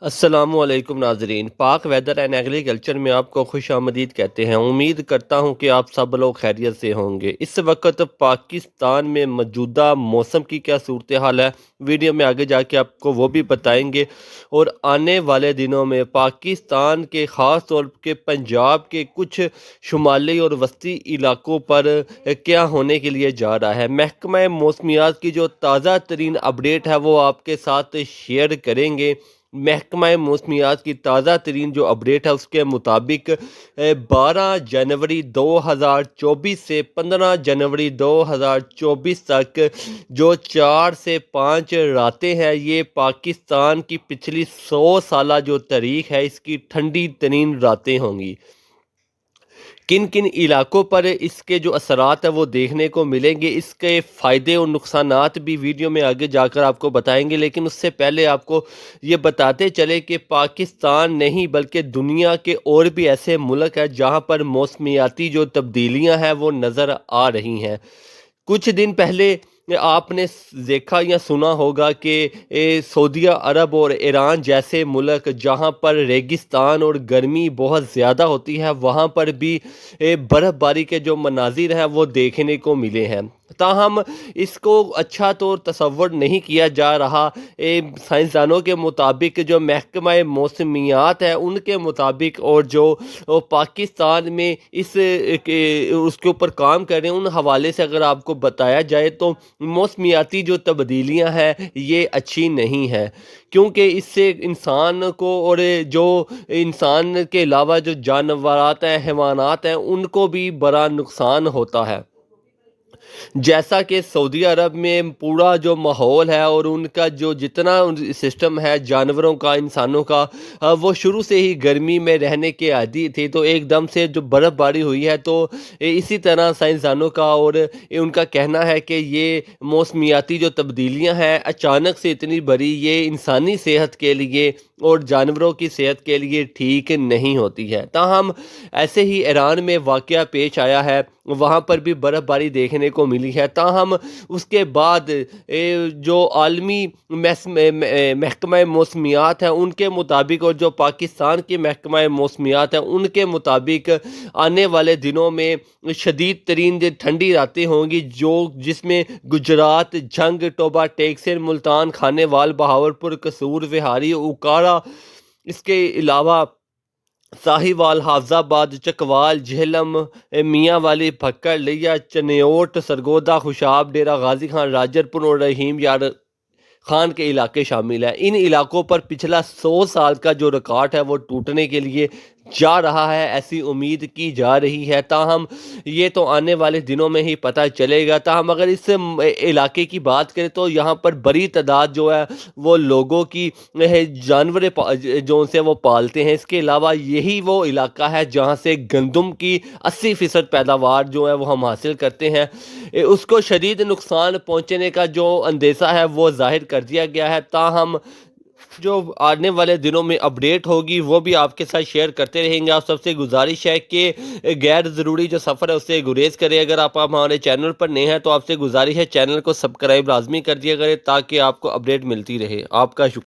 السلام علیکم ناظرین، پاک ویدر اینڈ ایگریکلچر میں آپ کو خوش آمدید کہتے ہیں۔ امید کرتا ہوں کہ آپ سب لوگ خیریت سے ہوں گے۔ اس وقت پاکستان میں موجودہ موسم کی کیا صورتحال ہے، ویڈیو میں آگے جا کے آپ کو وہ بھی بتائیں گے، اور آنے والے دنوں میں پاکستان کے خاص طور پہ پنجاب کے کچھ شمالی اور وسطی علاقوں پر کیا ہونے کے لیے جا رہا ہے۔ محکمہ موسمیات کی جو تازہ ترین اپڈیٹ ہے وہ آپ کے ساتھ شیئر کریں گے۔ محکمہ موسمیات کی تازہ ترین جو اپڈیٹ ہے اس کے مطابق 12 جنوری 2024 سے 15 جنوری 2024 تک جو 4 سے 5 راتیں ہیں، یہ پاکستان کی پچھلی 100 سالہ جو تاریخ ہے اس کی ٹھنڈی ترین راتیں ہوں گی۔ کن کن علاقوں پر اس کے جو اثرات ہیں وہ دیکھنے کو ملیں گے، اس کے فائدے اور نقصانات بھی ویڈیو میں آگے جا کر آپ کو بتائیں گے، لیکن اس سے پہلے آپ کو یہ بتاتے چلے کہ پاکستان نہیں بلکہ دنیا کے اور بھی ایسے ملک ہیں جہاں پر موسمیاتی جو تبدیلیاں ہیں وہ نظر آ رہی ہیں۔ کچھ دن پہلے آپ نے دیکھا یا سنا ہوگا کہ سعودیہ عرب اور ایران جیسے ملک جہاں پر ریگستان اور گرمی بہت زیادہ ہوتی ہے، وہاں پر بھی برف باری کے جو مناظر ہیں وہ دیکھنے کو ملے ہیں۔ تاہم اس کو اچھا تو تصور نہیں کیا جا رہا۔ سائنسدانوں کے مطابق، جو محکمہ موسمیات ہے ان کے مطابق، اور جو پاکستان میں اس کے اوپر کام کر رہے ہیں ان حوالے سے اگر آپ کو بتایا جائے تو موسمیاتی جو تبدیلیاں ہیں یہ اچھی نہیں ہیں، کیونکہ اس سے انسان کو اور جو انسان کے علاوہ جو جانورات ہیں، حیوانات ہیں، ان کو بھی بڑا نقصان ہوتا ہے۔ جیسا کہ سعودی عرب میں پورا جو ماحول ہے اور ان کا جو جتنا سسٹم ہے جانوروں کا، انسانوں کا، وہ شروع سے ہی گرمی میں رہنے کے عادی تھے، تو ایک دم سے جو برف باری ہوئی ہے تو اسی طرح سائنسدانوں کا اور ان کا کہنا ہے کہ یہ موسمیاتی جو تبدیلیاں ہیں اچانک سے اتنی بڑی، یہ انسانی صحت کے لیے اور جانوروں کی صحت کے لیے ٹھیک نہیں ہوتی ہے۔ تاہم ایسے ہی ایران میں واقعہ پیش آیا ہے، وہاں پر بھی برف باری دیکھنے کو ملی ہے۔ تاہم اس کے بعد جو عالمی محکمہ موسمیات ہیں ان کے مطابق اور جو پاکستان کی محکمہ موسمیات ہیں ان کے مطابق آنے والے دنوں میں شدید ترین ٹھنڈی راتیں ہوں گی، جس میں گجرات، جھنگ، ٹوبا ٹیکسر، ملتان، کھانے وال، بہاولپور، قصور، وہاری، اوکارا، اس کے علاوہ ساہیوال، حافظ آباد، چکوال، جہلم، میاں والی، بھکر، لیا، چنیوٹ، سرگودا، خوشاب، ڈیرہ غازی خان، راجر پور اور رحیم یار خان کے علاقے شامل ہیں۔ ان علاقوں پر پچھلا 100 سال کا جو ریکارڈ ہے وہ ٹوٹنے کے لیے جا رہا ہے، ایسی امید کی جا رہی ہے۔ تاہم یہ تو آنے والے دنوں میں ہی پتہ چلے گا۔ تاہم اگر اس علاقے کی بات کریں تو یہاں پر بڑی تعداد جو ہے وہ لوگوں کی جانور جو سے وہ پالتے ہیں۔ اس کے علاوہ یہی وہ علاقہ ہے جہاں سے گندم کی 80% پیداوار جو ہے وہ ہم حاصل کرتے ہیں۔ اس کو شدید نقصان پہنچنے کا جو اندیشہ ہے وہ ظاہر کر دیا گیا ہے۔ تاہم جو آنے والے دنوں میں اپڈیٹ ہوگی وہ بھی آپ کے ساتھ شیئر کرتے رہیں گے۔ آپ سب سے گزارش ہے کہ غیر ضروری جو سفر ہے اس سے گریز کریں۔ اگر آپ ہمارے چینل پر نئے ہیں تو آپ سے گزارش ہے چینل کو سبسکرائب لازمی کر دیا کریں تاکہ آپ کو اپڈیٹ ملتی رہے۔ آپ کا شکریہ۔